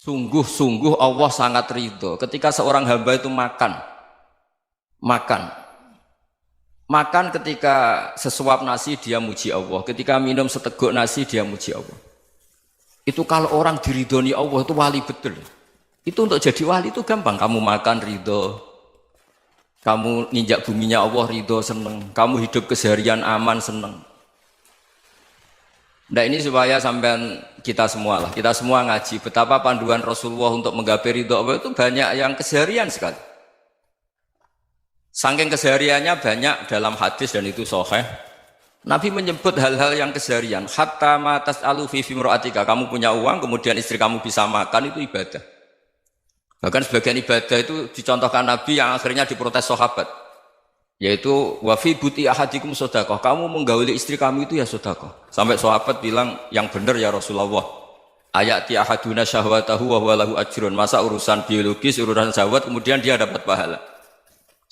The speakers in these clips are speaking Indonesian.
Sungguh-sungguh Allah sangat ridho ketika seorang hamba itu makan ketika sesuap nasi dia muji Allah, ketika minum seteguk nasi dia muji Allah. Itu kalau orang diridhoni Allah itu wali betul. Itu untuk jadi wali itu gampang, kamu makan ridho, kamu nginjak buminya Allah ridho seneng, kamu hidup keseharian aman seneng. Nah ini supaya sampean kita semua ngaji betapa panduan Rasulullah untuk menggapai ridho Allah itu banyak yang keseharian sekali. Saking kesehariannya banyak dalam hadis dan itu sahih. Nabi menyebut hal-hal yang keseharian. Hatta ma tas'alu fi fimra'atika, kamu punya uang kemudian istri kamu bisa makan itu ibadah. Bahkan sebagian ibadah itu dicontohkan Nabi yang akhirnya diprotes sahabat. Yaitu wa fi buti ahadikum sedekah, kamu menggauli istri kamu itu ya sedekah. Sampai sahabat bilang yang benar ya Rasulullah. Ayati ahaduna syahwatahu wa huwa lahu ajrun. Masa urusan biologis, urusan syahwat kemudian dia dapat pahala.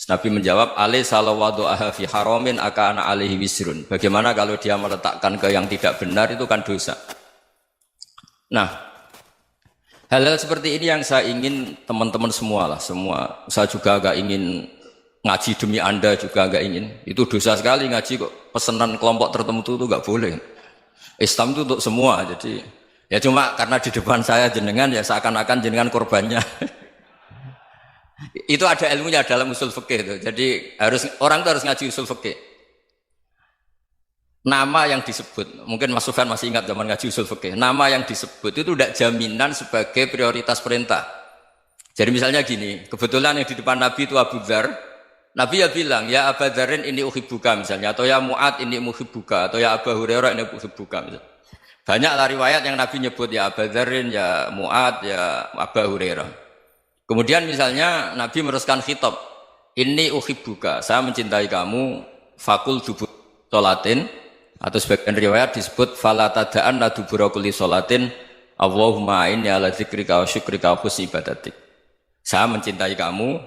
Nabi menjawab, alaysa lawadu'aha fi haramin akana alaihi wisrun. Bagaimana kalau dia meletakkan ke yang tidak benar itu kan dosa. Nah, hal-hal seperti ini yang saya ingin teman-teman semua. Saya juga agak ingin ngaji demi Anda juga agak ingin. Itu dosa sekali ngaji kok pesanan kelompok tertentu itu enggak boleh. Islam itu untuk semua. Jadi ya cuma karena di depan saya jenengan ya seakan-akan jenengan korbannya. Itu ada ilmunya dalam usul fikih itu. Jadi orang itu harus ngaji usul fikih. Nama yang disebut, mungkin Mas Sufyan masih ingat zaman ngaji usul fikih. Nama yang disebut itu tidak jaminan sebagai prioritas perintah. Jadi misalnya gini, kebetulan yang di depan Nabi itu Abu Dzar. Nabi ya bilang, ya Aba Dzarin ini uhibbuka misalnya, atau ya Mu'ad ini uhibbuka, atau ya Aba Hurairah ini uhibbuka misalnya. Banyaklah riwayat yang Nabi nyebut ya Aba Dzarin, ya Mu'ad, ya Aba Hurairah. Kemudian misalnya Nabi meneruskan khitab, ini uhibbuka, saya mencintai kamu, fakul dubur sholatin, atau sebagian riwayat disebut fala tada'an la dubura kulli sholatin, Allahumma inni ala dzikrika wa syukrika wa husni ibadatik. Saya mencintai kamu,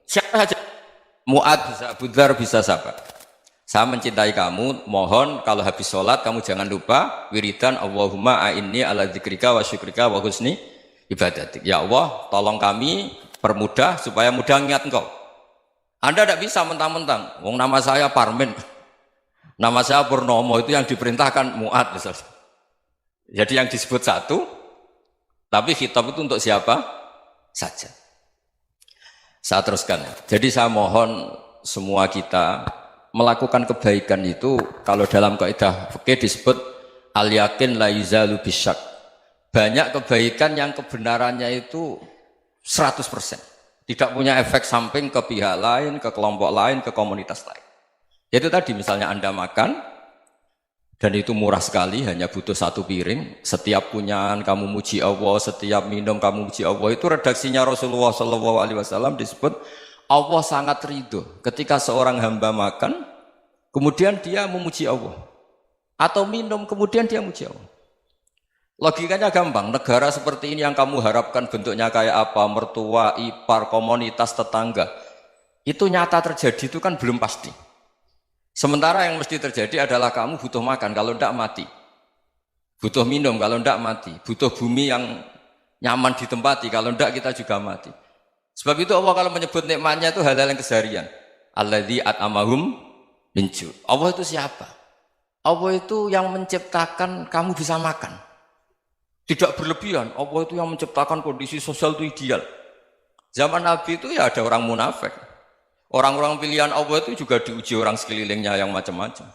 siapa saja. Mu'ad bisa, Abu Dzar bisa siapa? Saya mencintai kamu, mohon kalau habis sholat kamu jangan lupa wiridan Allahumma a'inni ala dzikrika wa syukrika wa husni ibadatik. Ya Allah, tolong kami permudah supaya mudah ingat engkau. Anda tidak bisa mentang-mentang, wong nama saya Parmin, nama saya Purnomo, itu yang diperintahkan Mu'ad misalnya. Jadi yang disebut satu, tapi khitab itu untuk siapa saja. Saya teruskan. Jadi saya mohon semua kita melakukan kebaikan itu kalau dalam kaidah fikih disebut al yakin la yuzalu bisyak. Banyak kebaikan yang kebenarannya itu 100%. Tidak punya efek samping ke pihak lain, ke kelompok lain, ke komunitas lain. Itu tadi misalnya Anda makan dan itu murah sekali, hanya butuh satu piring. Setiap punyaan kamu muji Allah, setiap minum kamu muji Allah. Itu redaksinya Rasulullah SAW disebut Allah sangat ridho ketika seorang hamba makan, kemudian dia memuji Allah, atau minum kemudian dia muji Allah. Logikanya gampang. Negara seperti ini yang kamu harapkan bentuknya kayak apa, mertua, ipar, komunitas, tetangga, itu nyata terjadi itu kan belum pasti. Sementara yang mesti terjadi adalah kamu butuh makan, kalau tidak mati. Butuh minum, kalau tidak mati. Butuh bumi yang nyaman ditempati, kalau tidak kita juga mati. Sebab itu Allah kalau menyebut nikmatnya itu hal-hal yang keseharian. Alladzi at'amahum min ju'. Allah itu siapa? Allah itu yang menciptakan kamu bisa makan. Tidak berlebihan. Allah itu yang menciptakan kondisi sosial itu ideal. Zaman Nabi itu ya ada orang munafik. Orang-orang pilihan Allah itu juga diuji orang sekelilingnya yang macam-macam.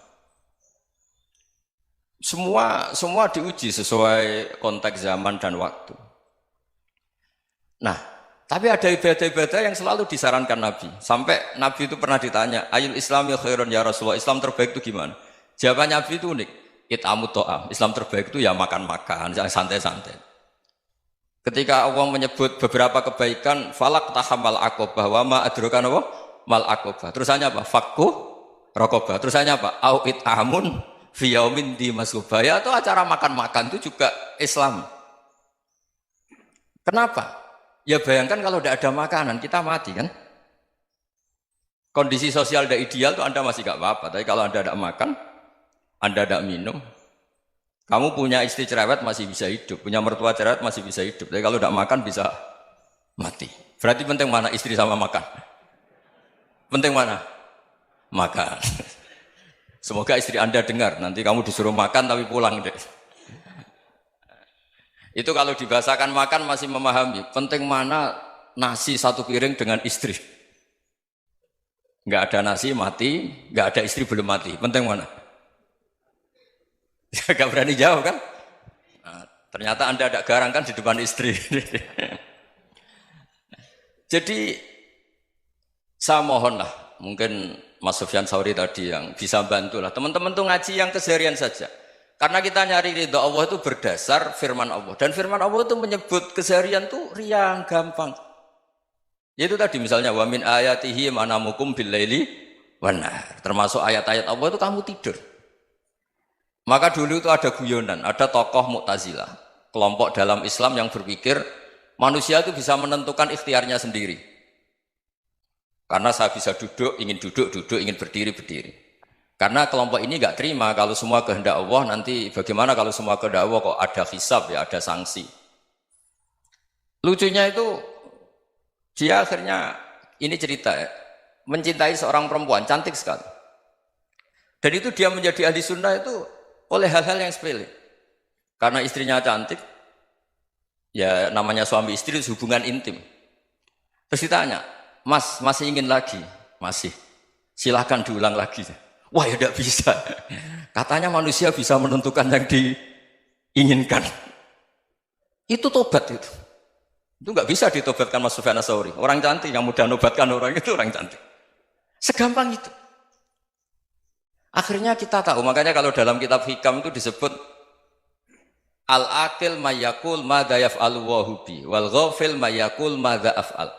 Semua diuji sesuai konteks zaman dan waktu. Nah, tapi ada ibadah-ibadah yang selalu disarankan Nabi. Sampai Nabi itu pernah ditanya, ayul islami khairun ya Rasulullah, Islam terbaik itu gimana? Jawaban Nabi itu unik. It'amut to'am. Islam terbaik itu ya makan-makan, yang santai-santai. Ketika Allah menyebut beberapa kebaikan, falak tahamal aqobah wa ma adrokan Allah mal aqobah. Terusannya apa? Fakku raqobah. Terusannya apa? Au it'amun fi yaumin di masghubah. Ya itu acara makan-makan itu juga Islam. Kenapa? Ya bayangkan kalau tidak ada makanan, kita mati kan? Kondisi sosial tidak ideal itu Anda masih gak apa-apa. Tapi kalau Anda tidak makan, Anda tidak minum, Kamu punya istri cerewet masih bisa hidup, punya mertua cerewet masih bisa hidup. Tapi kalau tidak makan bisa mati. Berarti penting mana istri sama makan? Penting mana? Makan. Semoga istri Anda dengar, nanti kamu disuruh makan tapi pulang deh. Itu kalau dibahasakan makan masih memahami. Penting mana nasi satu piring dengan istri. Nggak ada nasi mati, nggak ada istri belum mati. Penting mana? Gak berani jawab kan? Nah, ternyata Anda ada garang kan di depan istri. Jadi saya mohonlah, mungkin Mas Sufyan Sauri tadi yang bisa bantulah. Teman-teman tuh ngaji yang keseharian saja. Karena kita nyari ridha Allah itu berdasar firman Allah. Dan firman Allah itu menyebut keseharian tuh riang, gampang. Yaitu tadi misalnya wa min ayatihi manamukum bil laili wan nahar. Termasuk ayat-ayat Allah itu kamu tidur. Maka dulu itu ada guyonan, ada tokoh Mu'tazilah, kelompok dalam Islam yang berpikir manusia itu bisa menentukan ikhtiarnya sendiri. Karena saya bisa duduk, ingin berdiri, berdiri. Karena kelompok ini nggak terima kalau semua kehendak Allah, nanti bagaimana kalau semua kehendak Allah kok ada hisab ya, ada sanksi. Lucunya itu dia akhirnya, ini cerita ya, mencintai seorang perempuan, cantik sekali. Dan itu dia menjadi ahli sunnah itu oleh hal-hal yang sepele. Karena istrinya cantik, ya namanya suami istri hubungan intim. Terus ditanya, Mas, masih ingin lagi? Masih. Silahkan diulang lagi. Wah ya tidak bisa. Katanya manusia bisa menentukan yang diinginkan. Itu tobat itu. Itu nggak bisa ditobatkan Mas Sufyan Ats-Tsauri. Orang cantik yang mudah nobatkan orang itu orang cantik. Segampang itu. Akhirnya kita tahu, makanya kalau dalam kitab Hikam itu disebut al-aqil mayyakul madza yaf'alu wa hubi wal ghafil mayyakul madza af'al.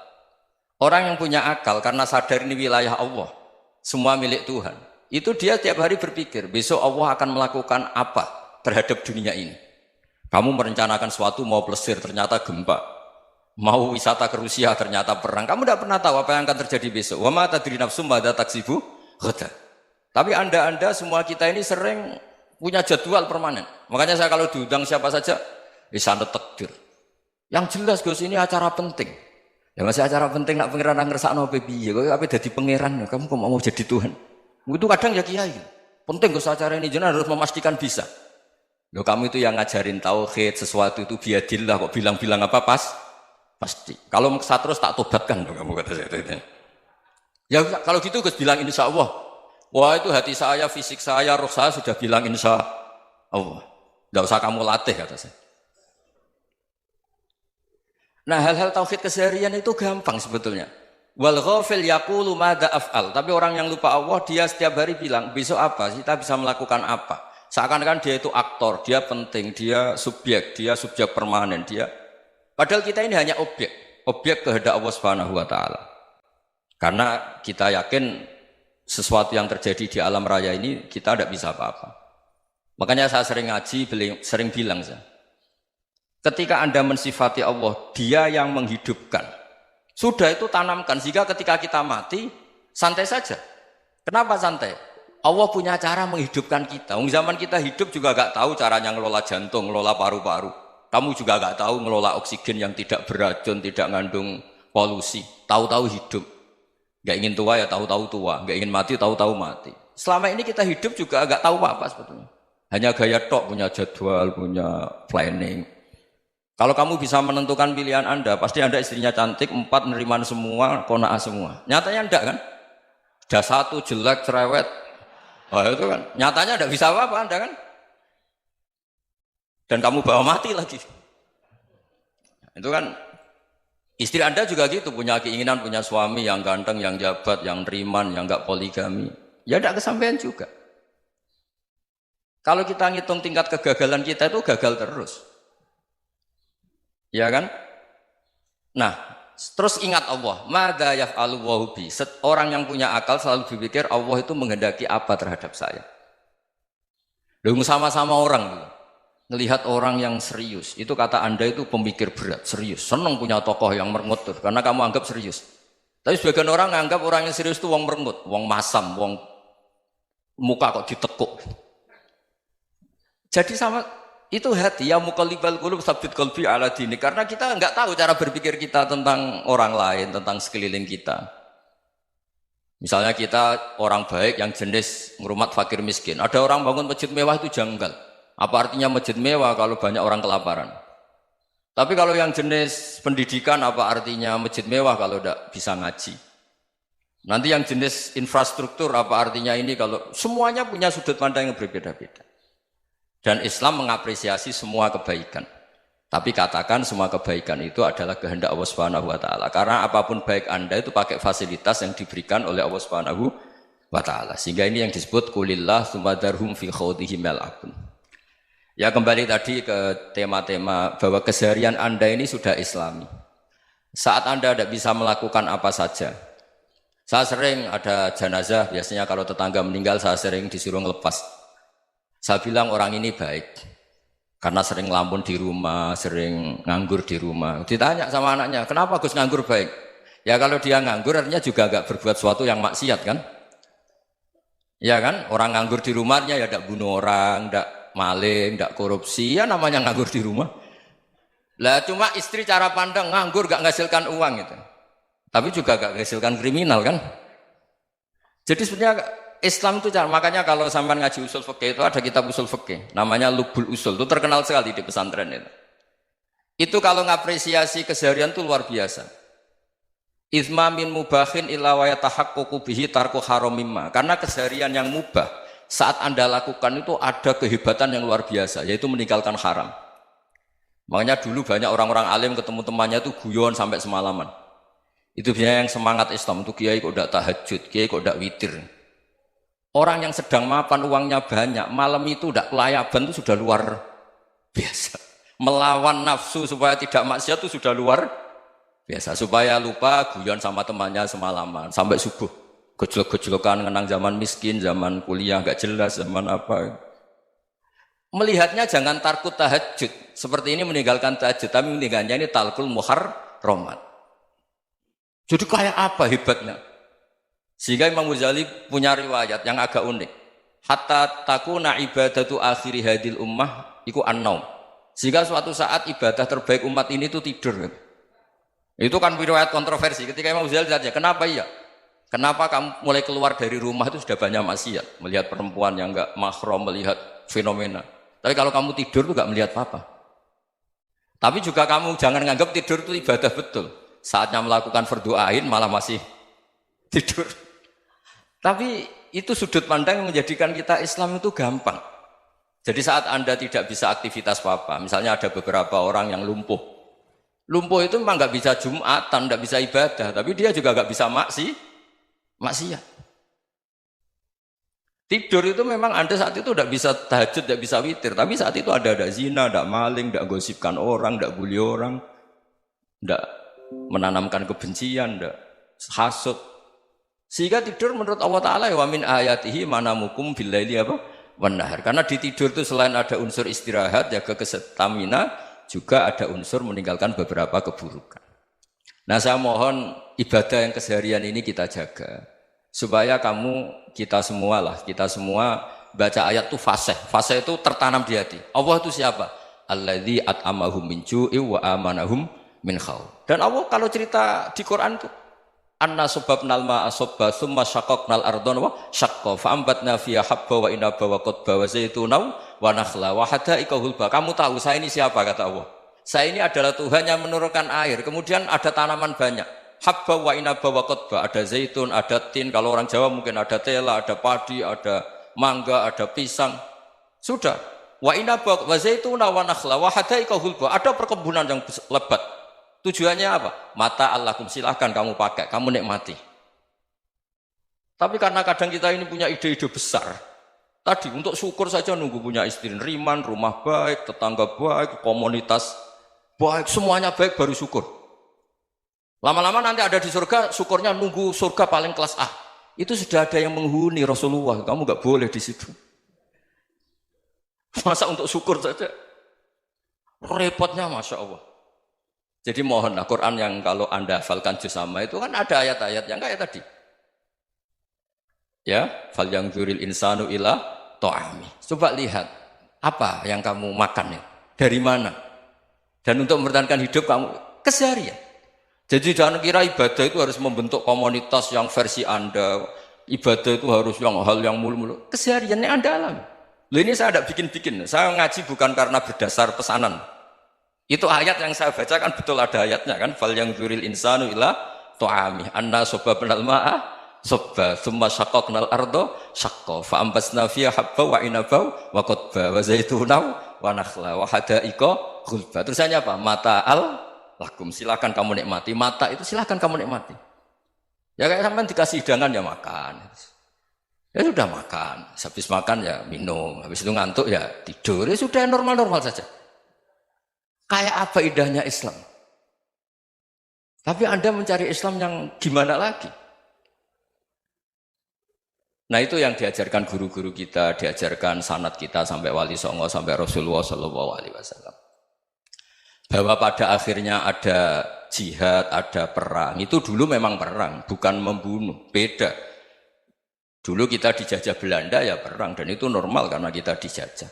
Orang yang punya akal karena sadar ini wilayah Allah, semua milik Tuhan. Itu dia tiap hari berpikir, besok Allah akan melakukan apa terhadap dunia ini. Kamu merencanakan sesuatu mau plesir, ternyata gempa. Mau wisata ke Rusia, ternyata perang. Kamu tidak pernah tahu apa yang akan terjadi besok. Wa ma tadri nafsum madza taksibu ghadan. Tapi anda semua kita ini sering punya jadwal permanen. Makanya saya kalau diundang siapa saja, sanad takdir. Yang jelas Gus ini acara penting. Ya masih acara penting nak pangeran ngersakno piye? Kok ape dadi pangeran? Kamu kok mau jadi Tuhan? Itu kadang ya kiai. Penting Gus acara ini jenengan harus memastikan bisa. Loh kamu itu yang ngajarin tauhid, sesuatu itu biadillah kok bilang-bilang apa pasti. Kalau maksa terus tak tobatkan loh kamu kata saya. Ya kalau gitu Gus bilang insya Allah. Wah itu hati saya, fisik saya, roh saya sudah bilang insya Allah. Tidak usah kamu latih kata saya. Nah hal-hal tauhid keseharian itu gampang sebetulnya. Wal ghafil yaqulu madza af'al. Tapi orang yang lupa Allah dia setiap hari bilang besok apa? Kita bisa melakukan apa? Seakan-akan dia itu aktor, dia penting, dia subjek permanen, dia. Padahal kita ini hanya objek kehendak Allah Subhanahu wa taala. Karena kita yakin sesuatu yang terjadi di alam raya ini kita tidak bisa apa-apa. Makanya saya sering ngaji, sering bilang saya, ketika Anda mensifati Allah, Dia yang menghidupkan. Sudah itu tanamkan sehingga ketika kita mati santai saja. Kenapa santai? Allah punya cara menghidupkan kita. Zaman kita hidup juga gak tahu caranya ngelola jantung, ngelola paru-paru. Kamu juga gak tahu ngelola oksigen yang tidak beracun, tidak mengandung polusi. Tahu-tahu hidup. Gak ingin tua ya tahu-tahu tua, gak ingin mati tahu-tahu mati. Selama ini kita hidup juga gak tahu apa sebetulnya. Hanya gaya tok, punya jadwal, punya planning. Kalau kamu bisa menentukan pilihan Anda, pasti Anda istrinya cantik, 4 neriman semua, kona'ah semua. Nyatanya enggak kan? Ada 1 jelek, cerewet. Oh itu kan, nyatanya enggak bisa apa-apa Anda kan? Dan kamu bawa mati lagi. Itu kan, istri Anda juga gitu, punya keinginan, punya suami yang ganteng, yang jabat, yang neriman, yang enggak poligami. Ya enggak kesampaian juga. Kalau kita ngitung tingkat kegagalan kita itu gagal terus. Ya kan? Nah, terus ingat Allah, madza yaf'alu wa bi. Orang yang punya akal selalu berpikir Allah itu menghendaki apa terhadap saya. Lalu sama-sama orang melihat orang yang serius. Itu kata Anda itu pemikir berat, serius. Senang punya tokoh yang merengut karena kamu anggap serius. Tapi sebagian orang anggap orang yang serius itu wong merengut, wong masam, wong muka kok ditekuk. Jadi sama Itu hati, ya muqallibal qulub tsabbit qalbi ala dinik. Karena kita nggak tahu cara berpikir kita tentang orang lain, tentang sekeliling kita. Misalnya kita orang baik yang jenis ngrumat fakir miskin. Ada orang bangun masjid mewah itu janggal. Apa artinya masjid mewah kalau banyak orang kelaparan? Tapi kalau yang jenis pendidikan apa artinya masjid mewah kalau tidak bisa ngaji? Nanti yang jenis infrastruktur apa artinya ini kalau semuanya punya sudut pandang yang berbeda-beda. Dan Islam mengapresiasi semua kebaikan. Tapi katakan semua kebaikan itu adalah kehendak Allah Subhanahu wa taala. Karena apapun baik Anda itu pakai fasilitas yang diberikan oleh Allah Subhanahu wa taala. Sehingga ini yang disebut kulillah sumadarhum fi khawdihim yal'abun. Ya kembali tadi ke tema-tema bahwa keseharian Anda ini sudah Islami. Saat Anda tidak bisa melakukan apa saja. Saya sering ada jenazah, biasanya kalau tetangga meninggal saya sering disuruh ngelepas. Saya bilang orang ini baik karena sering ngelamun di rumah, sering nganggur di rumah. Ditanya sama anaknya, kenapa Gus nganggur baik? Ya kalau dia nganggur artinya juga agak berbuat sesuatu yang maksiat kan? Ya kan? Orang nganggur di rumahnya ya tidak bunuh orang, tidak maling, tidak korupsi, ya namanya nganggur di rumah. Lah cuma istri cara pandang nganggur gak menghasilkan uang itu. Tapi juga gak menghasilkan kriminal kan? Jadi sebenarnya Islam itu makanya kalau sampai ngaji usul fikih itu ada kitab usul fikih namanya Lubul Usul, itu terkenal sekali di pesantren itu. Itu kalau ngapresiasi keseharian itu luar biasa. Itsma min mubahin illa wa yatahaqququ bihi tarku haramimma. Karena keseharian yang mubah saat Anda lakukan itu ada kehebatan yang luar biasa, yaitu meninggalkan haram. Makanya dulu banyak orang-orang alim ketemu temannya itu guyon sampai semalaman. Itu biasanya yang semangat Islam itu kiai kok tidak tahajud, kiai kok tidak witir. Orang yang sedang mapan uangnya banyak, malam itu tidak kelayaban itu sudah luar biasa. Melawan nafsu supaya tidak maksiat itu sudah luar biasa. Supaya lupa guyon sama temannya semalaman sampai subuh. Gejolak-gejolokan kenang zaman miskin, zaman kuliah nggak jelas, zaman apa. Melihatnya jangan tarkut tahajud. Seperti ini meninggalkan tahajud, tapi meninggalnya ini talkul muharramat. Jadi kayak apa hebatnya? Sehingga Imam Ghazali punya riwayat yang agak unik. Hatta takuna ibadatu akhiri hadil ummah iku an-naum. Sehingga suatu saat ibadah terbaik umat ini itu tidur. Itu kan riwayat kontroversi. Ketika Imam Ghazali tanya, kenapa iya? Kenapa kamu mulai keluar dari rumah itu sudah banyak maksiat? Melihat perempuan yang enggak mahram, melihat fenomena. Tapi kalau kamu tidur itu enggak melihat apa-apa. Tapi juga kamu jangan menganggap tidur itu ibadah betul. Saatnya melakukan fardu ain malah masih tidur. Tapi itu sudut pandang yang menjadikan kita Islam itu gampang. Jadi saat Anda tidak bisa aktivitas apa-apa, misalnya ada beberapa orang yang lumpuh. Lumpuh itu memang nggak bisa Jumatan, nggak bisa ibadah, tapi dia juga nggak bisa maksiat. Tidur itu memang Anda saat itu tidak bisa tahajud, tidak bisa witir, tapi saat itu ada zina, ada maling, tidak gosipkan orang, tidak bully orang, tidak menanamkan kebencian, tidak hasud. Sehingga tidur menurut Allah Ta'ala wa min ayatihi manamukum billaili apa? Wan-nahar. Karena di tidur itu selain ada unsur istirahat, jaga kestamina, juga ada unsur meninggalkan beberapa keburukan. Nah saya mohon ibadah yang keseharian ini kita jaga. Supaya kita semua baca ayat itu fasih. Fasih itu tertanam di hati. Allah itu siapa? Alladzi at'amahum min ju'i wa amanahum min khauf. Dan Allah kalau cerita di Quran itu anna subabnal ma'a subba thumma syaqaqnal ardhan wa syaqqa fa ambatna fiha habba wa inaba wa qadba wa zaituna wa nakhla wa hadaika hulba. Kamu tahu saya ini siapa kata Allah? Saya ini adalah Tuhan yang menurunkan air. Kemudian ada tanaman banyak. Habba wa inaba wa qadba, ada zaitun, ada tin, kalau orang Jawa mungkin ada tela, ada padi, ada mangga, ada pisang. Sudah. Wa inaba wa zaituna wa nakhla wa hadaika hulba. Ada perkebunan yang lebat. Tujuannya apa? Mata Allahkum, silahkan kamu pakai, kamu nikmati. Tapi karena kadang kita ini punya ide-ide besar. Tadi untuk syukur saja nunggu punya istri riman, rumah baik, tetangga baik, komunitas baik, semuanya baik baru syukur. Lama-lama nanti ada di surga, syukurnya nunggu surga paling kelas A. Itu sudah ada yang menghuni Rasulullah, kamu nggak boleh di situ. Masa untuk syukur saja? Repotnya Masya Allah. Jadi mohonlah Quran yang kalau Anda hafalkan juz sama itu kan ada ayat-ayat yang kayak tadi. Ya, fal yanzuril insanu ila ta'ami. Coba lihat. Apa yang kamu makan ya? Dari mana? Dan untuk mempertahankan hidup kamu keseharian. Jadi jangan kira ibadah itu harus membentuk komunitas yang versi Anda. Ibadah itu harus yang hal yang mulu-mulu. Kesehariannya Anda alami. Loh ini saya tidak bikin-bikin. Saya ngaji bukan karena berdasar pesanan. Itu ayat yang saya baca kan betul ada ayatnya kan. Fal yang dzuril insanu ila ta'ami anna sababnal ma'a sabba thumma syaqqaqnal ardo syaqqa fa ambasna fiha habba wa inaba wa qadba wa zaituna wa nakhla wa hadaika ghulba. Terusannya apa? Mata'al lakum, silakan kamu nikmati. Mata itu silakan kamu nikmati. Ya kayak sampean dikasih hidangan ya makan. Ya sudah makan, habis makan ya minum, habis itu ngantuk ya tidur. Ya sudah normal-normal saja. Kayak apa indahnya Islam? Tapi Anda mencari Islam yang gimana lagi? Nah itu yang diajarkan guru-guru kita, diajarkan sanad kita sampai Wali Songo, sampai Rasulullah SAW. Bahwa pada akhirnya ada jihad, ada perang. Itu dulu memang perang, bukan membunuh, beda. Dulu kita dijajah Belanda ya perang, dan itu normal karena kita dijajah.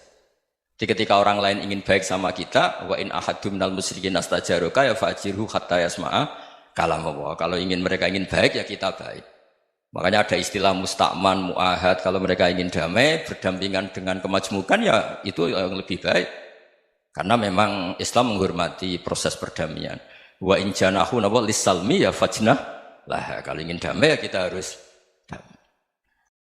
Jadi ketika orang lain ingin baik sama kita, wa in ahadum minal musyrikin astajaroka ya fajirhu hatta yasma'a kalam Allah. Kalau mereka ingin baik ya kita baik. Makanya ada istilah mustakman, mu'ahad. Kalau mereka ingin damai, berdampingan dengan kemajmukan ya itu yang lebih baik. Karena memang Islam menghormati proses perdamaian. Wa in janahu lis-salmi ya fajnah lah. Kalau ingin damai ya kita harus